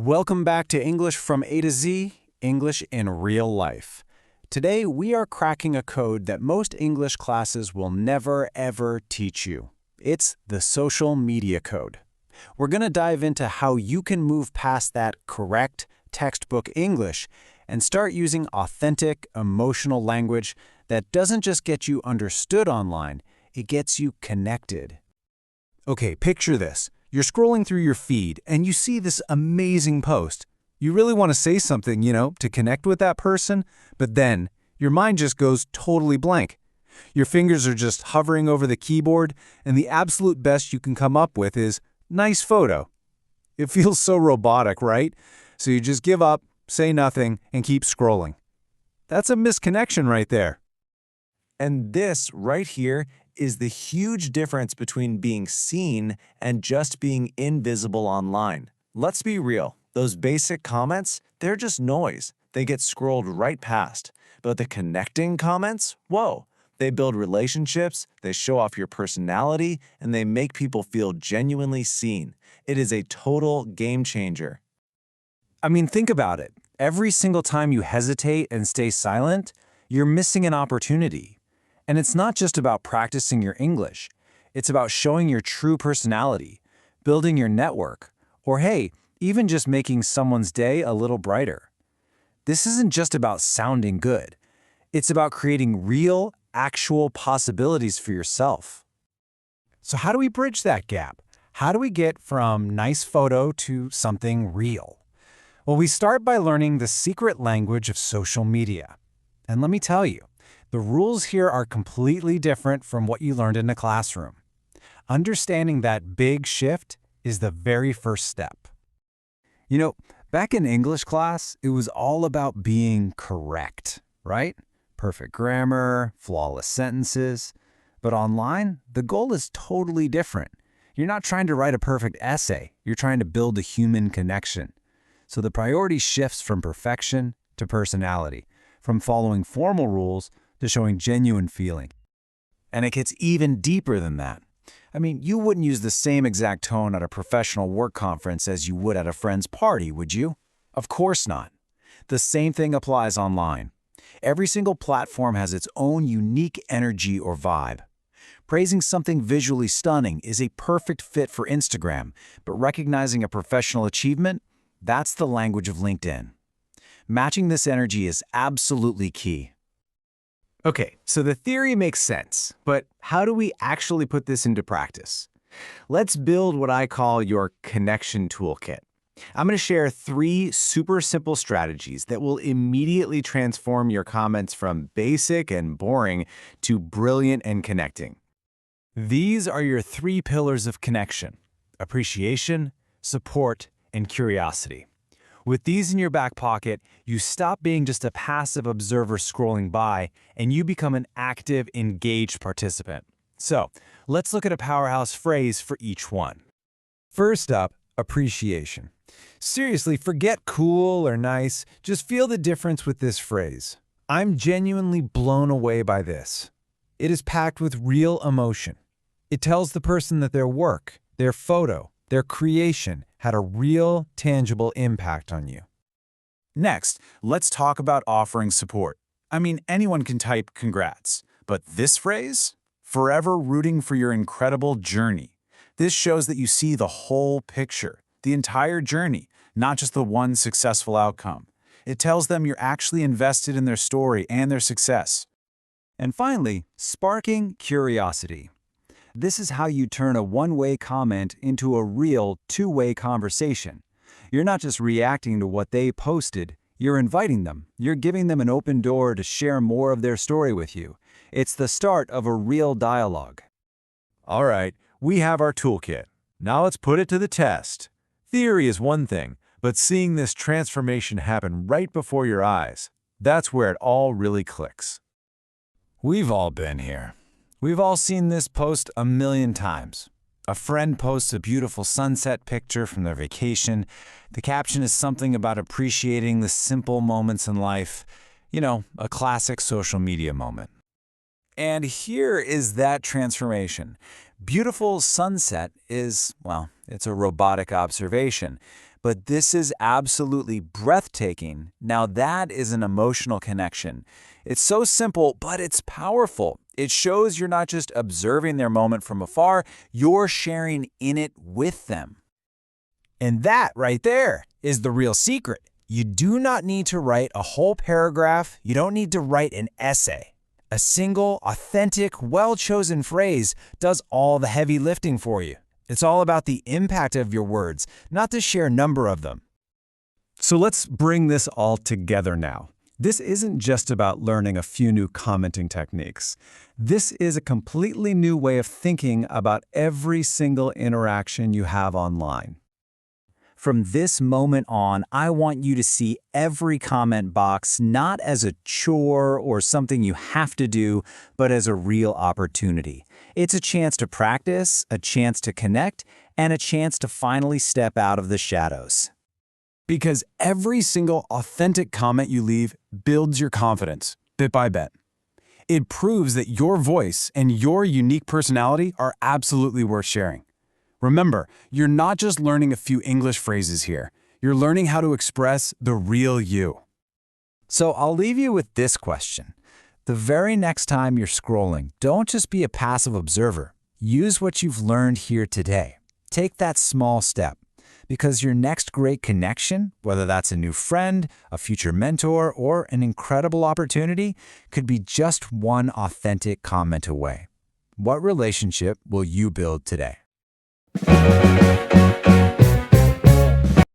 Welcome back to English from A to Z, English in real life. Today, we are cracking a code that most English classes will never, ever teach you. It's the social media code. We're going to dive into how you can move past that correct textbook English and start using authentic, emotional language that doesn't just get you understood online, it gets you connected. Okay, picture this. You're scrolling through your feed and you see this amazing post. You really want to say something, to connect with that person, but then your mind just goes totally blank. Your fingers are just hovering over the keyboard, and the absolute best you can come up with is, nice photo. It feels so robotic, right? So you just give up, say nothing, and keep scrolling. That's a misconnection right there. And this right here is the huge difference between being seen and just being invisible online. Let's be real. Those basic comments, they're just noise. They get scrolled right past. But the connecting comments, whoa, they build relationships, they show off your personality, and they make people feel genuinely seen. It is a total game changer. I mean, think about it. Every single time you hesitate and stay silent, you're missing an opportunity. And it's not just about practicing your English. It's about showing your true personality, building your network, or hey, even just making someone's day a little brighter. This isn't just about sounding good. It's about creating real, actual possibilities for yourself. So how do we bridge that gap? How do we get from nice photo to something real? Well, we start by learning the secret language of social media. And let me tell you, the rules here are completely different from what you learned in a classroom. Understanding that big shift is the very first step. Back in English class, it was all about being correct, right? Perfect grammar, flawless sentences. But online, the goal is totally different. You're not trying to write a perfect essay. You're trying to build a human connection. So the priority shifts from perfection to personality, from following formal rules to showing genuine feeling. And it gets even deeper than that. I mean, you wouldn't use the same exact tone at a professional work conference as you would at a friend's party, would you? Of course not. The same thing applies online. Every single platform has its own unique energy or vibe. Praising something visually stunning is a perfect fit for Instagram, but recognizing a professional achievement, that's the language of LinkedIn. Matching this energy is absolutely key. Okay, so the theory makes sense, but how do we actually put this into practice? Let's build what I call your connection toolkit. I'm going to share 3 super simple strategies that will immediately transform your comments from basic and boring to brilliant and connecting. These are your 3 pillars of connection: appreciation, support, and curiosity. With these in your back pocket, you stop being just a passive observer scrolling by, and you become an active, engaged participant. So, let's look at a powerhouse phrase for each one. First up, appreciation. Seriously, forget cool or nice. Just feel the difference with this phrase. I'm genuinely blown away by this. It is packed with real emotion. It tells the person that their work, their photo, their creation had a real, tangible impact on you. Next, let's talk about offering support. I mean, anyone can type congrats, but this phrase? Forever rooting for your incredible journey. This shows that you see the whole picture, the entire journey, not just the one successful outcome. It tells them you're actually invested in their story and their success. And finally, sparking curiosity. This is how you turn a one-way comment into a real two-way conversation. You're not just reacting to what they posted, you're inviting them. You're giving them an open door to share more of their story with you. It's the start of a real dialogue. All right, we have our toolkit. Now let's put it to the test. Theory is one thing, but seeing this transformation happen right before your eyes, that's where it all really clicks. We've all been here. We've all seen this post a million times. A friend posts a beautiful sunset picture from their vacation. The caption is something about appreciating the simple moments in life. A classic social media moment. And here is that transformation. Beautiful sunset is, well, it's a robotic observation. But this is absolutely breathtaking. Now that is an emotional connection. It's so simple, but it's powerful. It shows you're not just observing their moment from afar, you're sharing in it with them. And that right there is the real secret. You do not need to write a whole paragraph. You don't need to write an essay. A single, authentic, well-chosen phrase does all the heavy lifting for you. It's all about the impact of your words, not the sheer number of them. So let's bring this all together now. This isn't just about learning a few new commenting techniques. This is a completely new way of thinking about every single interaction you have online. From this moment on, I want you to see every comment box not as a chore or something you have to do, but as a real opportunity. It's a chance to practice, a chance to connect, and a chance to finally step out of the shadows. Because every single authentic comment you leave builds your confidence, bit by bit. It proves that your voice and your unique personality are absolutely worth sharing. Remember, you're not just learning a few English phrases here. You're learning how to express the real you. So I'll leave you with this question. The very next time you're scrolling, don't just be a passive observer. Use what you've learned here today. Take that small step. Because your next great connection, whether that's a new friend, a future mentor, or an incredible opportunity, could be just one authentic comment away. What relationship will you build today?